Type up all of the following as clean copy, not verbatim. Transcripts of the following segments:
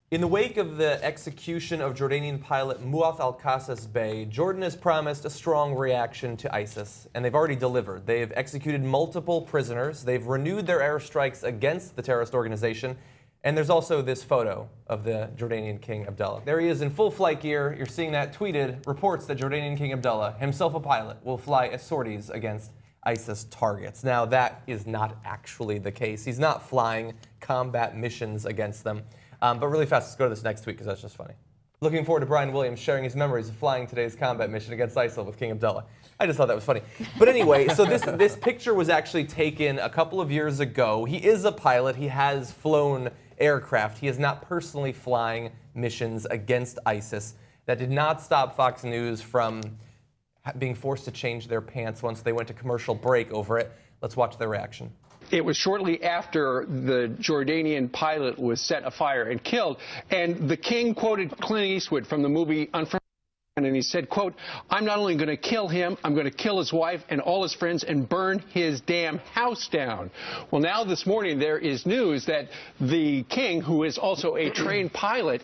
In the wake of the execution of Jordanian pilot Muath al-Kasaesbeh, Jordan has promised a strong reaction to ISIS, and they've already delivered. They've executed multiple prisoners, they've renewed their airstrikes against the terrorist organization, and there's also this photo of the Jordanian King Abdullah. There he is in full flight gear. You're seeing that tweeted, reports that Jordanian King Abdullah, himself a pilot, will fly sorties against ISIS targets. Now, that is not actually the case. He's not flying combat missions against them. But really fast, let's go to this next tweet because that's just funny. Looking forward to Brian Williams sharing his memories of flying today's combat mission against ISIL with King Abdullah. I just thought that was funny. But anyway, so this picture was actually taken a couple of years ago. He is a pilot. He has flown aircraft. He is not personally flying missions against ISIS. That did not stop Fox News from being forced to change their pants once they went to commercial break over it. Let's watch their reaction. It was shortly after the Jordanian pilot was set afire and killed, and the king quoted Clint Eastwood from the movie Unfriended, and he said, quote, "I'm not only going to kill him, I'm going to kill his wife and all his friends and burn his damn house down." Well, now this morning there is news that the king, who is also a trained pilot,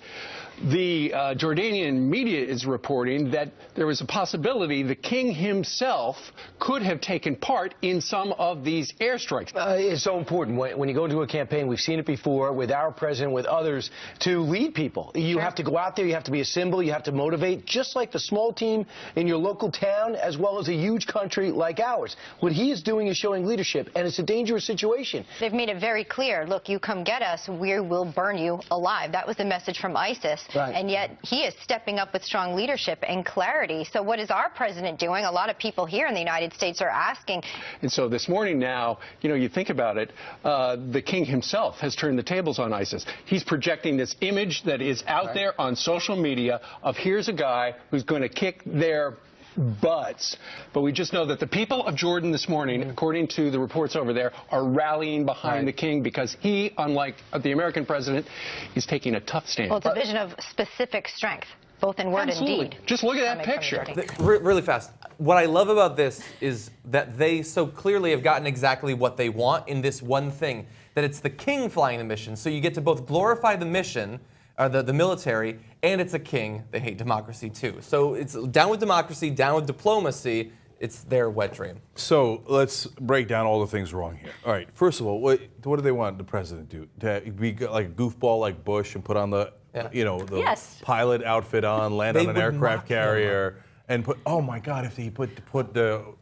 the Jordanian media is reporting that there was a possibility the king himself could have taken part in some of these airstrikes. It's so important when you go into a campaign. We've seen it before with our president, with others, to lead people. You have to go out there, you have to be a symbol, you have to motivate, just like the small team in your local town, as well as a huge country like ours. What he is doing is showing leadership, and it's a dangerous situation. They've made it very clear, look, you come get us, we will burn you alive. That was the message from ISIS. Right. And yet he is stepping up with strong leadership and clarity. So what is our president doing? A lot of people here in the United States are asking. And so this morning now, you think about it, the king himself has turned the tables on ISIS. He's projecting this image that is out there on social media of here's a guy who's going to kick their butts. But we just know that the people of Jordan this morning, according to the reports over there, are rallying behind the king because he, unlike the American president, is taking a tough stand. Well, it's a vision of specific strength, both in word and deed. Just look at that picture. Really fast. What I love about this is that they so clearly have gotten exactly what they want in this one thing, that it's the king flying the mission. So you get to both glorify the mission, the military, and it's a king. They hate democracy too. So it's down with democracy, down with diplomacy. It's their wet dream. So let's break down all the things wrong here. All right, first of all, what do they want the president to do? To be like a goofball like Bush and put on the, the pilot outfit on, land on an aircraft carrier, and put, oh my God, if he put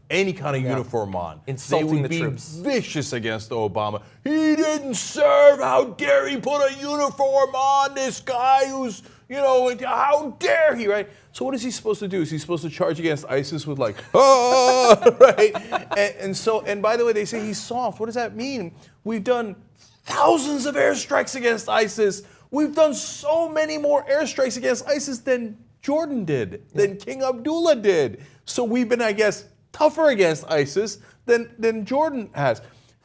any kind of uniform on, insulting they the would troops. be vicious against Obama. He didn't serve. How dare he put a uniform on this guy who's, how dare he, right? So what is he supposed to do? Is he supposed to charge against ISIS with like, right? And by the way, they say he's soft. What does that mean? We've done thousands of airstrikes against ISIS. We've done so many more airstrikes against ISIS than Jordan did, than King Abdullah did. So we've been, I guess, tougher against ISIS than Jordan has.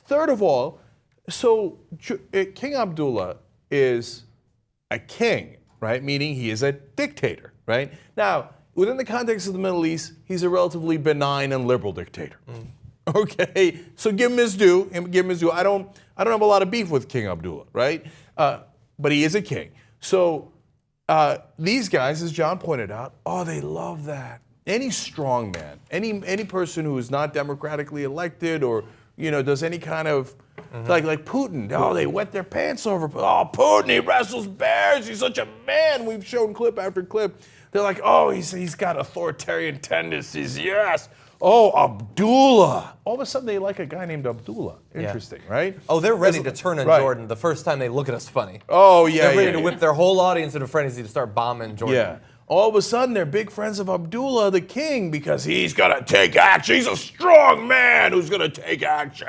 Third of all, so King Abdullah is a king, right? Meaning he is a dictator, right? Now, within the context of the Middle East, he's a relatively benign and liberal dictator. Okay, so give him his due. I don't have a lot of beef with King Abdullah, right? But he is a king. So these guys, as John pointed out, they love that. Any strong man, any person who is not democratically elected or does any kind of like Putin. They wet their pants over. Putin, he wrestles bears. He's such a man. We've shown clip after clip. They're like, he's got authoritarian tendencies. Yes. Abdullah. All of a sudden, they like a guy named Abdullah. Interesting, right? They're ready to turn on Jordan the first time they look at us funny. They're ready to whip their whole audience into frenzy to start bombing Jordan. Yeah. All of a sudden, they're big friends of Abdullah, the king, because he's going to take action. He's a strong man who's going to take action.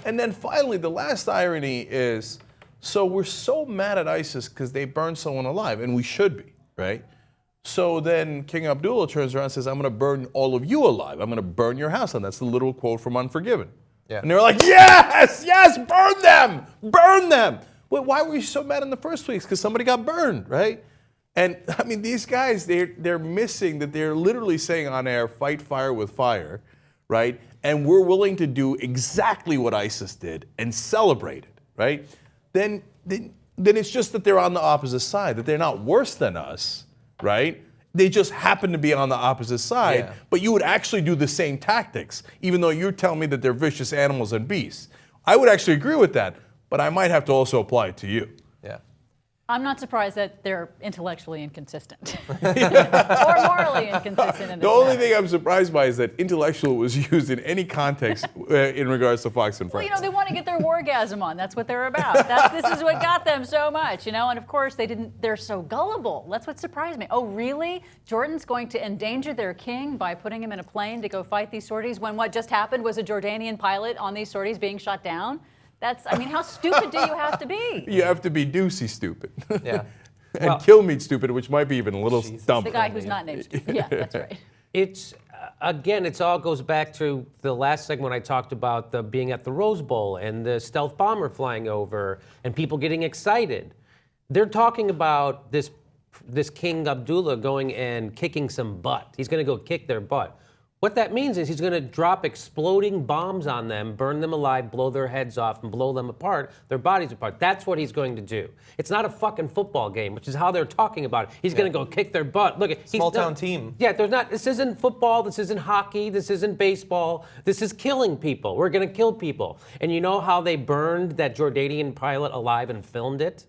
And then finally, the last irony is, so we're so mad at ISIS because they burned someone alive, and we should be, right? So then King Abdullah turns around and says, I'm going to burn all of you alive. I'm going to burn your house. And that's the literal quote from Unforgiven. Yeah. And they're like, yes, burn them, burn them. Wait, why were you so mad in the first place? Because somebody got burned, right? And I mean, these guys, they're missing that they're literally saying on air, fight fire with fire, right? And we're willing to do exactly what ISIS did and celebrate it, right? Then then it's just that they're on the opposite side, that they're not worse than us, right? They just happen to be on the opposite side, Yeah. but you would actually do the same tactics, even though you're telling me that they're vicious animals and beasts. I would actually agree with that, but I might have to also apply it to you. Yeah. I'm not surprised that they're intellectually inconsistent or morally inconsistent in this The only matter. thing I'm surprised by is that intellectual was used in any context in regards to Fox and Well, Friends. you know, they want to get their Wargasm on. That's what they're about. This is what got them so much, you know. And of course, they're so gullible. That's what surprised me. Oh, really? Jordan's going to endanger their king by putting him in a plane to go fight these sorties when what just happened was a Jordanian pilot on these sorties being shot down? I mean, how stupid do you have to be? You have to be Doocy stupid. Yeah. And kill meat stupid, which might be even a little dumber. The guy who's not named stupid. Yeah, that's right. It's, again, it all goes back to the last segment I talked about, the being at the Rose Bowl and the stealth bomber flying over and people getting excited. They're talking about this King Abdullah going and kicking some butt. He's going to go kick their butt. What that means is he's going to drop exploding bombs on them, burn them alive, blow their heads off, and blow them apart, their bodies apart. That's what he's going to do. It's not a fucking football game, which is how they're talking about it. He's going to go kick their butt. Look, Small town team. Yeah, this isn't football, this isn't hockey, this isn't baseball. This is killing people. We're going to kill people. And you know how they burned that Jordanian pilot alive and filmed it?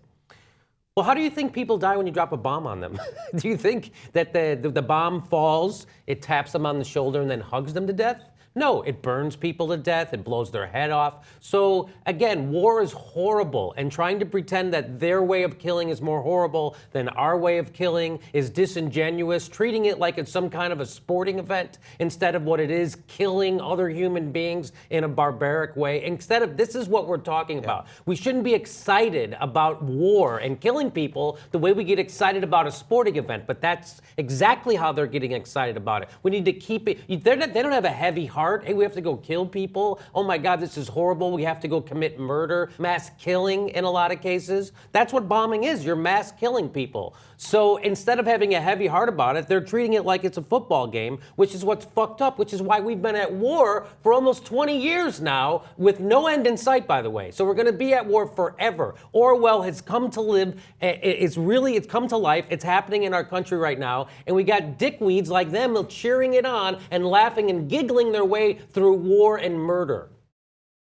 Well, how do you think people die when you drop a bomb on them? Do you think that the bomb falls, it taps them on the shoulder and then hugs them to death? No, it burns people to death, it blows their head off. So again, war is horrible, and trying to pretend that their way of killing is more horrible than our way of killing is disingenuous, treating it like it's some kind of a sporting event instead of what it is, killing other human beings in a barbaric way. Instead of, this is what we're talking about. We shouldn't be excited about war and killing people the way we get excited about a sporting event, but that's exactly how they're getting excited about it. We need to keep it, they don't have a heavy heart. Hey, we have to go kill people. Oh my God, this is horrible. We have to go commit murder, mass killing in a lot of cases. That's what bombing is. You're mass killing people. So instead of having a heavy heart about it, they're treating it like it's a football game, which is what's fucked up, which is why we've been at war for almost 20 years now with no end in sight, by the way. So we're going to be at war forever. Orwell has come to live. It's come to life. It's happening in our country right now. And we got dickweeds like them cheering it on and laughing and giggling their way through war and murder.